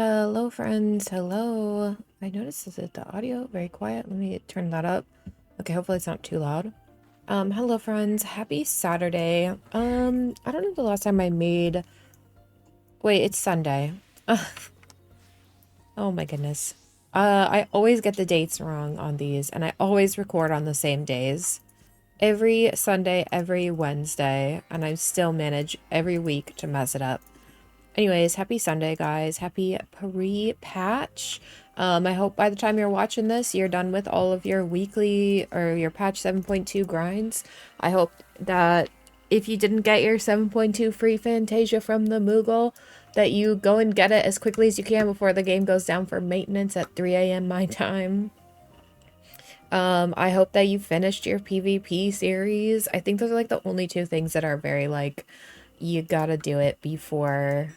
Hello, friends. Hello. I noticed that the audio very quiet. Let me turn that up. Okay, hopefully it's not too loud. Hello, friends. Happy Saturday. I don't know the last time I made. Wait, it's Sunday. Oh my goodness. I always get the dates wrong on these, and I always record on the same days. Every Sunday, every Wednesday, and I still manage every week to mess it up. Anyways, happy Sunday, guys. Happy pre-patch. I hope by the time you're watching this, you're done with all of your weekly or your patch 7.2 grinds. I hope that if you didn't get your 7.2 free Fantasia from the Moogle, that you go and get it as quickly as you can before the game goes down for maintenance at 3 a.m. my time. I hope that you finished your PvP series. I think those are like the only two things that are very like, you gotta do it before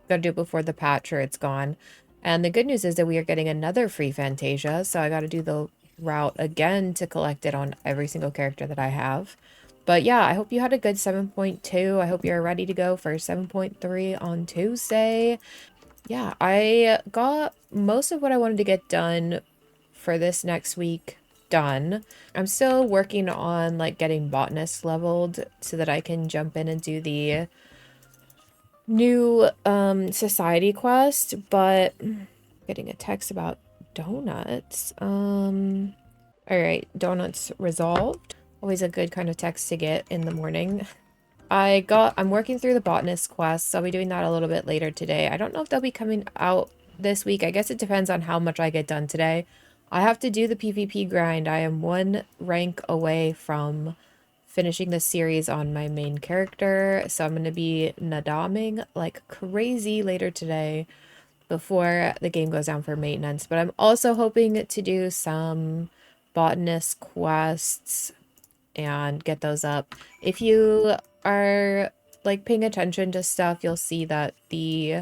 the patch or it's gone. And the good news is that we are getting another free Fantasia, so I gotta do the route again to collect it on every single character that I have. But yeah, I hope you had a good 7.2. I hope you're ready to go for 7.3 on Tuesday. Yeah, I got most of what I wanted to get done for this next week done. I'm still working on like getting botanist leveled so that I can jump in and do the new society quest, but getting a text about donuts. All right, donuts resolved. Always a good kind of text to get in the morning. I'm working through the botanist quest, so I'll be doing that a little bit later today. I don't know if they'll be coming out this week. I guess it depends on how much I get done today. I have to do the PvP grind. I am one rank away from finishing the series on my main character, so I'm going to be nadaming like crazy later today before the game goes down for maintenance. But I'm also hoping to do some botanist quests and get those up. If you are like paying attention to stuff, you'll see that the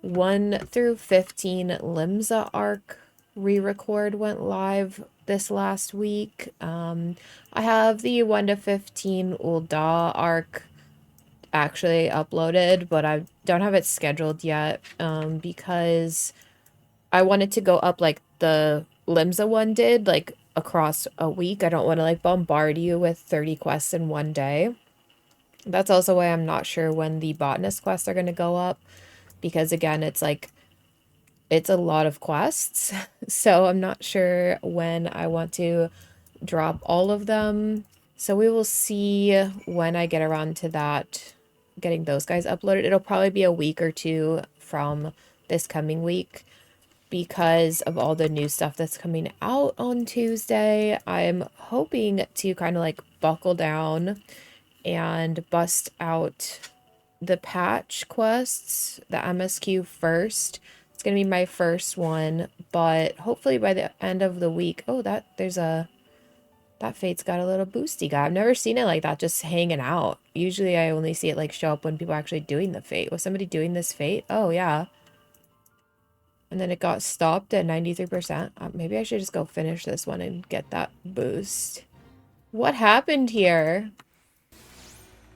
1 through 15 Limsa arc re-record went live this last week. I have the 1 to 15 Ulda arc actually uploaded, but I don't have it scheduled yet because I wanted to go up like the Limsa one did, like across a week. I don't want to like bombard you with 30 quests in one day. That's also why I'm not sure when the botanist quests are going to go up, because again, it's like it's a lot of quests. So I'm not sure when I want to drop all of them. So we will see when I get around to that, getting those guys uploaded. It'll probably be a week or two from this coming week because of all the new stuff that's coming out on Tuesday. I'm hoping to kind of like buckle down and bust out the patch quests, the MSQ first. It's going to be my first one, but hopefully by the end of the week. Oh, that fate's got a little boosty guy. I've never seen it like that, just hanging out. Usually I only see it like show up when people are actually doing the fate. Was somebody doing this fate? Oh, yeah. And then it got stopped at 93%. Maybe I should just go finish this one and get that boost. What happened here?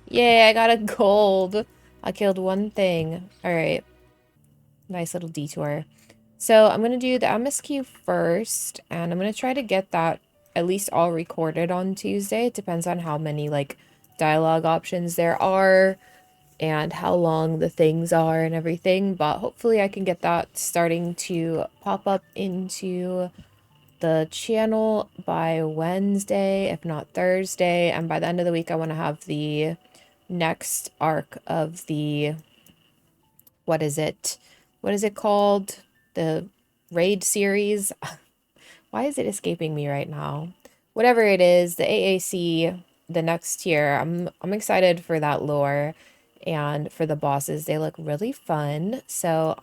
Yay, I got a gold. I killed one thing. All right. Nice little detour. So I'm going to do the MSQ first, and I'm going to try to get that at least all recorded on Tuesday. It depends on how many like dialogue options there are and how long the things are and everything, but hopefully I can get that starting to pop up into the channel by Wednesday, if not Thursday, and by the end of the week I want to have the next arc of the, what is it called, the raid series. Why is it escaping me right now? Whatever it is, the AAC, the next tier. I'm excited for that lore and for the bosses. They look really fun. So,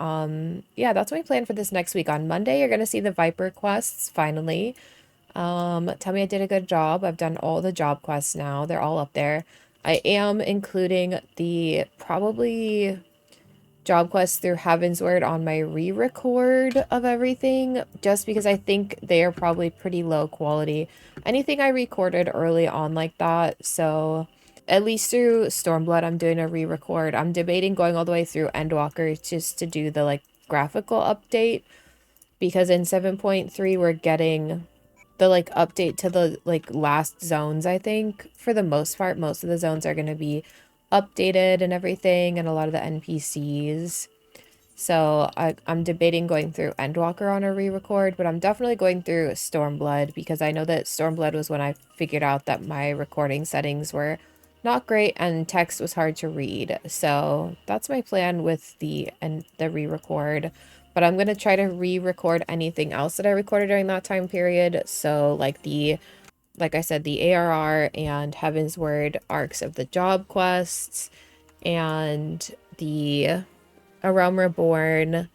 yeah, that's my plan for this next week. On Monday, you're going to see the Viper quests, finally. Tell me I did a good job. I've done all the job quests now. They're all up there. I am including the probably job quests through Heavensward on my re-record of everything, just because I think they are probably pretty low quality. Anything I recorded early on like that, so at least through Stormblood I'm doing a re-record. I'm debating going all the way through Endwalker just to do the like graphical update, because in 7.3 we're getting the like update to the like last zones. I think for the most part, most of the zones are going to be updated and everything, and a lot of the NPCs. So I'm debating going through Endwalker on a re-record, but I'm definitely going through Stormblood because I know that Stormblood was when I figured out that my recording settings were not great and text was hard to read. So that's my plan with the re-record. But I'm gonna try to re-record anything else that I recorded during that time period. So like I said, the ARR and Heaven's Word arcs of the job quests and the A Realm Reborn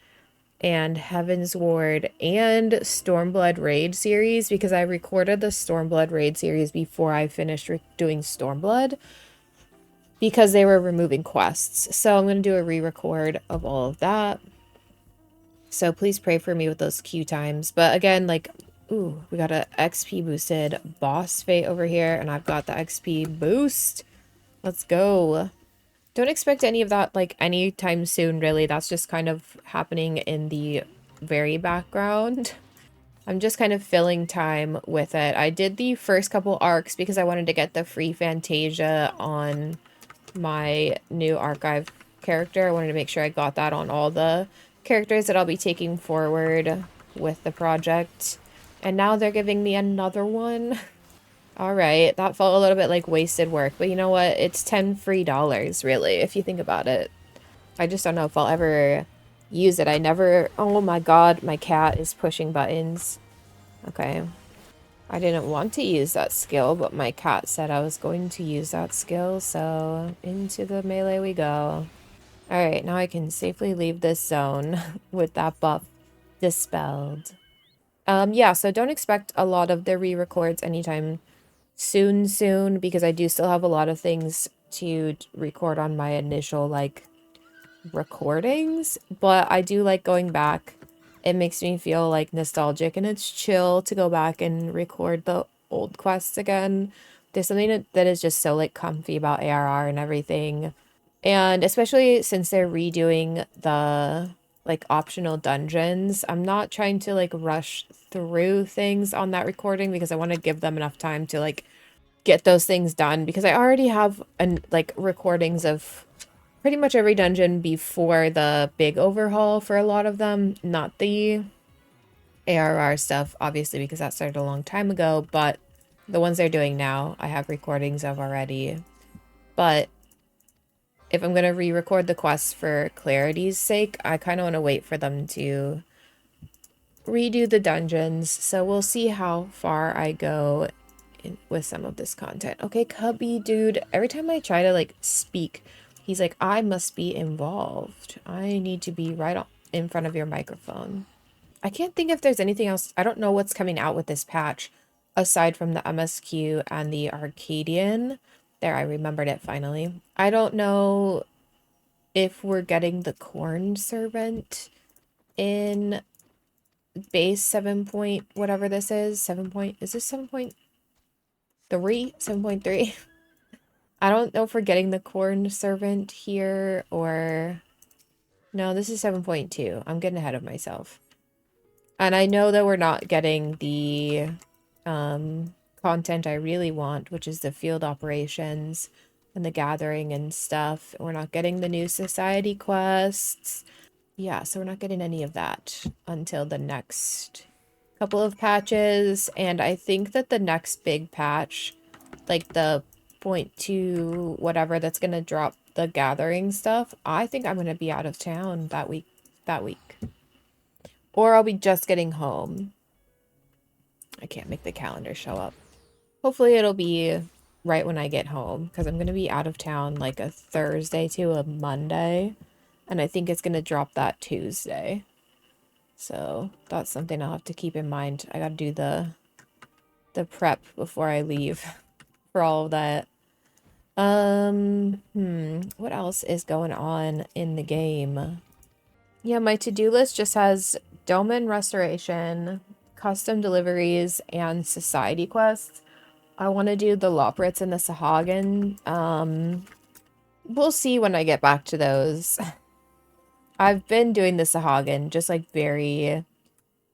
and Heaven's Ward and Stormblood Raid series, because I recorded the Stormblood Raid series before I finished doing Stormblood because they were removing quests. So I'm going to do a re-record of all of that. So please pray for me with those queue times. But again, like, ooh, we got a XP boosted boss fate over here, and I've got the XP boost. Let's go. Don't expect any of that, like, anytime soon, really. That's just kind of happening in the very background. I'm just kind of filling time with it. I did the first couple arcs because I wanted to get the free Fantasia on my new archive character. I wanted to make sure I got that on all the characters that I'll be taking forward with the project. And now they're giving me another one. All right, that felt a little bit like wasted work, but you know what? It's 10 free dollars, really, if you think about it. I just don't know if I'll ever use it. I never... Oh my god, my cat is pushing buttons. Okay. I didn't want to use that skill, but my cat said I was going to use that skill, so into the melee we go. Alright, now I can safely leave this zone with that buff dispelled. Yeah, so don't expect a lot of the re-records anytime soon, because I do still have a lot of things to record on my initial, like, recordings, but I do like going back. It makes me feel, like, nostalgic, and it's chill to go back and record the old quests again. There's something that is just so, like, comfy about ARR and everything. And especially since they're redoing the, like, optional dungeons, I'm not trying to, like, rush through things on that recording because I want to give them enough time to, like, get those things done, because I already have like recordings of pretty much every dungeon before the big overhaul for a lot of them. Not the ARR stuff, obviously, because that started a long time ago, but the ones they're doing now, I have recordings of already. But if I'm going to re-record the quests for clarity's sake, I kind of want to wait for them to redo the dungeons. So we'll see how far I go with some of this content. Okay, Cubby dude, every time I try to like speak, he's like, I must be involved. I need to be right in front of your microphone. I can't think if there's anything else. I don't know what's coming out with this patch aside from the MSQ and the Arcadian. There, I remembered it finally. I don't know if we're getting the Corn Servant in base 7 point whatever this is. 7 point, is this 7.3? 7.3? I don't know if we're getting the Corn Servant here or... No, this is 7.2. I'm getting ahead of myself. And I know that we're not getting the content I really want, which is the field operations and the gathering and stuff. We're not getting the new society quests. Yeah, so we're not getting any of that until the next couple of patches. And I think that the next big patch, like the 0.2 whatever, that's gonna drop the gathering stuff, I think I'm gonna be out of town that week. Or I'll be just getting home. I can't make the calendar show up. Hopefully it'll be right when I get home, because I'm gonna be out of town like a Thursday to a Monday, and I think it's gonna drop that Tuesday. So that's something I'll have to keep in mind. I gotta do the prep before I leave for all of that. What else is going on in the game? Yeah, my to-do list just has Domain Restoration, custom deliveries, and society quests. I want to do the Loprits and the Sahagin. We'll see when I get back to those. I've been doing the Sahagin just like very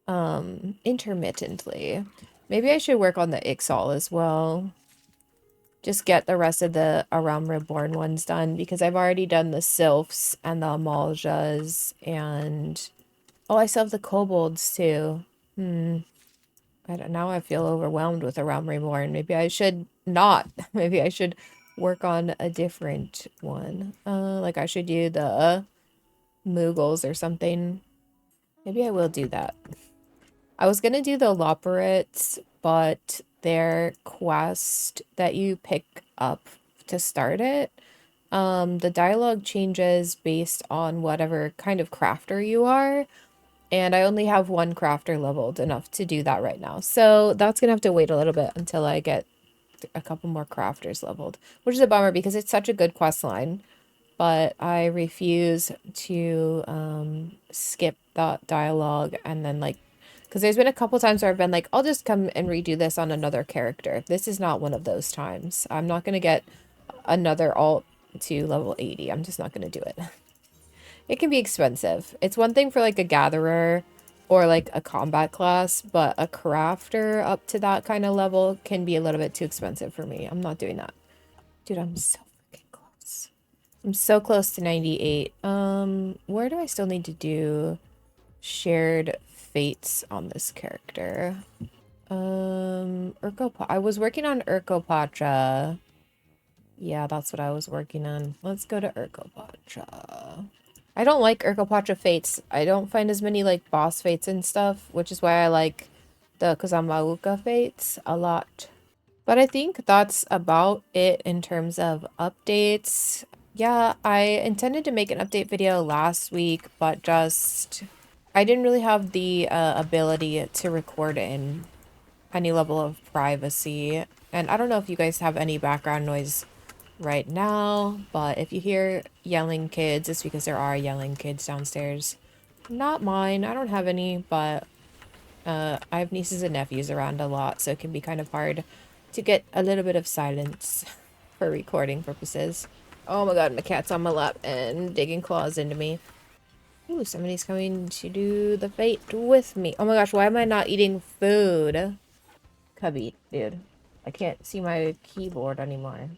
intermittently. Maybe I should work on the Ixal as well. Just get the rest of the Around Reborn ones done because I've already done the Sylphs and the Amaljas and oh, I still have the Kobolds too. I don't, now I feel overwhelmed with Around Reborn. Maybe I should not. Maybe I should work on a different one. Like I should do the Moogles or something. Maybe I will do that. I was gonna do the Loporrits, but their quest that you pick up to start it, the dialogue changes based on whatever kind of crafter you are, and I only have one crafter leveled enough to do that right now. So that's gonna have to wait a little bit until I get a couple more crafters leveled, which is a bummer because it's such a good quest line. But I refuse to skip that dialogue and then like because there's been a couple times where I've been like, I'll just come and redo this on another character. This is not one of those times. I'm not going to get another alt to level 80. I'm just not going to do it. It can be expensive. It's one thing for like a gatherer or like a combat class, but a crafter up to that kind of level can be a little bit too expensive for me. I'm not doing that. Dude, I'm so freaking close. I'm so close to 98. Where do I still need to do shared fates on this character? I was working on Urkopatra. Yeah, that's what I was working on. Let's go to Urkopatra. I don't like Urkopatra fates. I don't find as many like boss fates and stuff, which is why I like the Kozamauka fates a lot. But I think that's about it in terms of updates. Yeah, I intended to make an update video last week, but just I didn't really have the ability to record in any level of privacy. And I don't know if you guys have any background noise right now, but if you hear yelling kids, it's because there are yelling kids downstairs. Not mine. I don't have any, but I have nieces and nephews around a lot, so it can be kind of hard to get a little bit of silence for recording purposes. Oh my god, my cat's on my lap and digging claws into me. Ooh, somebody's coming to do the fate with me. Oh my gosh, why am I not eating food? Cubby, dude. I can't see my keyboard anymore.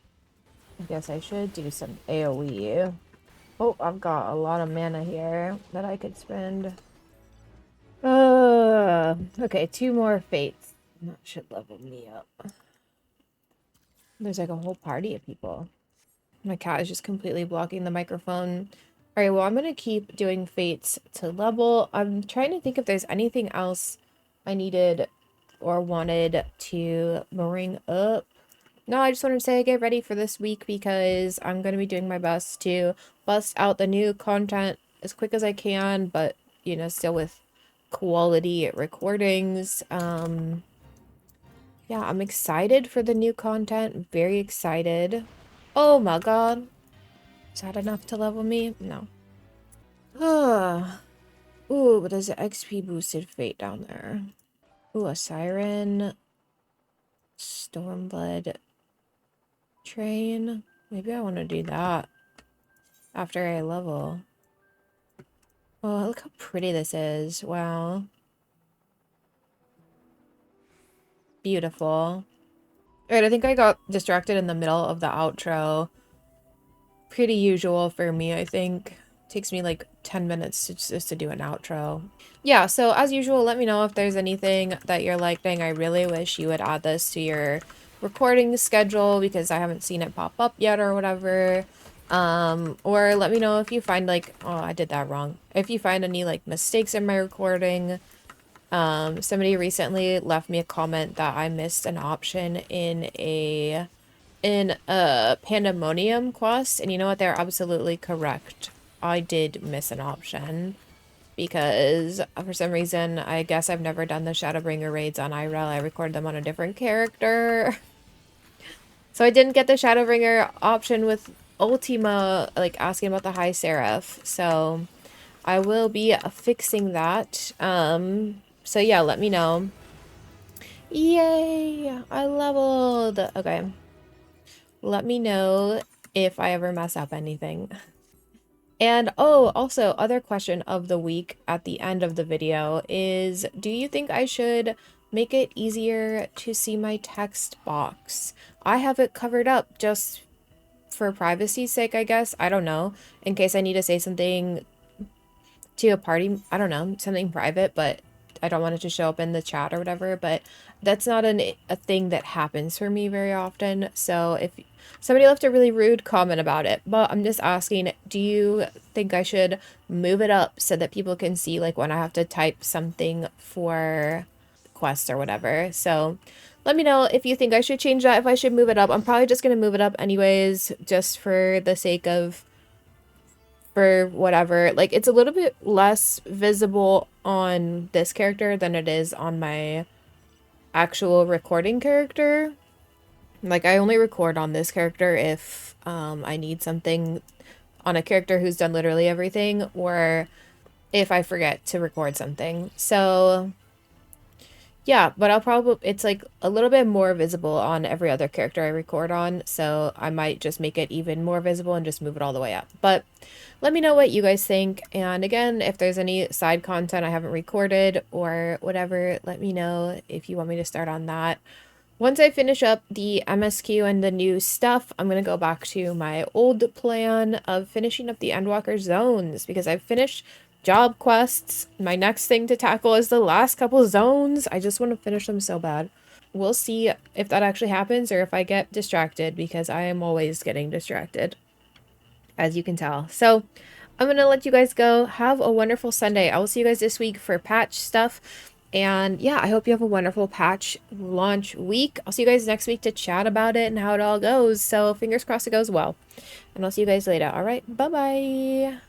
I guess I should do some AoE. Oh, I've got a lot of mana here that I could spend. Okay, 2 more fates. That should level me up. There's like a whole party of people. My cat is just completely blocking the microphone. All right, well, I'm going to keep doing fates to level. I'm trying to think if there's anything else I needed or wanted to bring up. No, I just wanted to say get ready for this week because I'm going to be doing my best to bust out the new content as quick as I can, but, you know, still with quality recordings. Yeah, I'm excited for the new content. Very excited. Oh my god. Is that enough to level me? No. Ooh, but there's an XP boosted fate down there. Ooh, a siren. Stormblood train. Maybe I want to do that after I level. Oh, look how pretty this is. Wow. Beautiful. Alright, I think I got distracted in the middle of the outro. Pretty usual for me, I think. Takes me like 10 minutes just to do an outro. Yeah, so as usual, let me know if there's anything that you're liking. I really wish you would add this to your recording schedule because I haven't seen it pop up yet or whatever. Or let me know if you find like, oh, I did that wrong. If you find any like mistakes in my recording. Somebody recently left me a comment that I missed an option in a Pandemonium quest, and you know what? They're absolutely correct. I did miss an option because for some reason, I guess I've never done the Shadowbringer raids on IRL. I recorded them on a different character. So I didn't get the Shadowbringer option with Ultima, like asking about the High Seraph. So I will be fixing that. So yeah, let me know. Yay! I leveled! Okay. Let me know if I ever mess up anything. And oh, also, other question of the week at the end of the video is, do you think I should make it easier to see my text box? I have it covered up just for privacy's sake, I guess. I don't know. In case I need to say something to a party, I don't know, something private, but I don't want it to show up in the chat or whatever. But that's not a thing that happens for me very often. So if somebody left a really rude comment about it, but I'm just asking, do you think I should move it up so that people can see like when I have to type something for quests or whatever? So let me know if you think I should change that, if I should move it up. I'm probably just going to move it up anyways, just for the sake of, for whatever. Like, it's a little bit less visible on this character than it is on my actual recording character. Like, I only record on this character if I need something on a character who's done literally everything, or if I forget to record something. So yeah, but I'll probably, it's like a little bit more visible on every other character I record on, so I might just make it even more visible and just move it all the way up. But let me know what you guys think, and again, if there's any side content I haven't recorded or whatever, let me know if you want me to start on that. Once I finish up the MSQ and the new stuff, I'm going to go back to my old plan of finishing up the Endwalker zones, because I've finished job quests. My next thing to tackle is the last couple zones. I just want to finish them so bad. We'll see if that actually happens or if I get distracted, because I am always getting distracted, as you can tell. So I'm going to let you guys go. Have a wonderful Sunday. I will see you guys this week for patch stuff. And yeah, I hope you have a wonderful patch launch week. I'll see you guys next week to chat about it and how it all goes. So fingers crossed it goes well. And I'll see you guys later. All right. Bye-bye.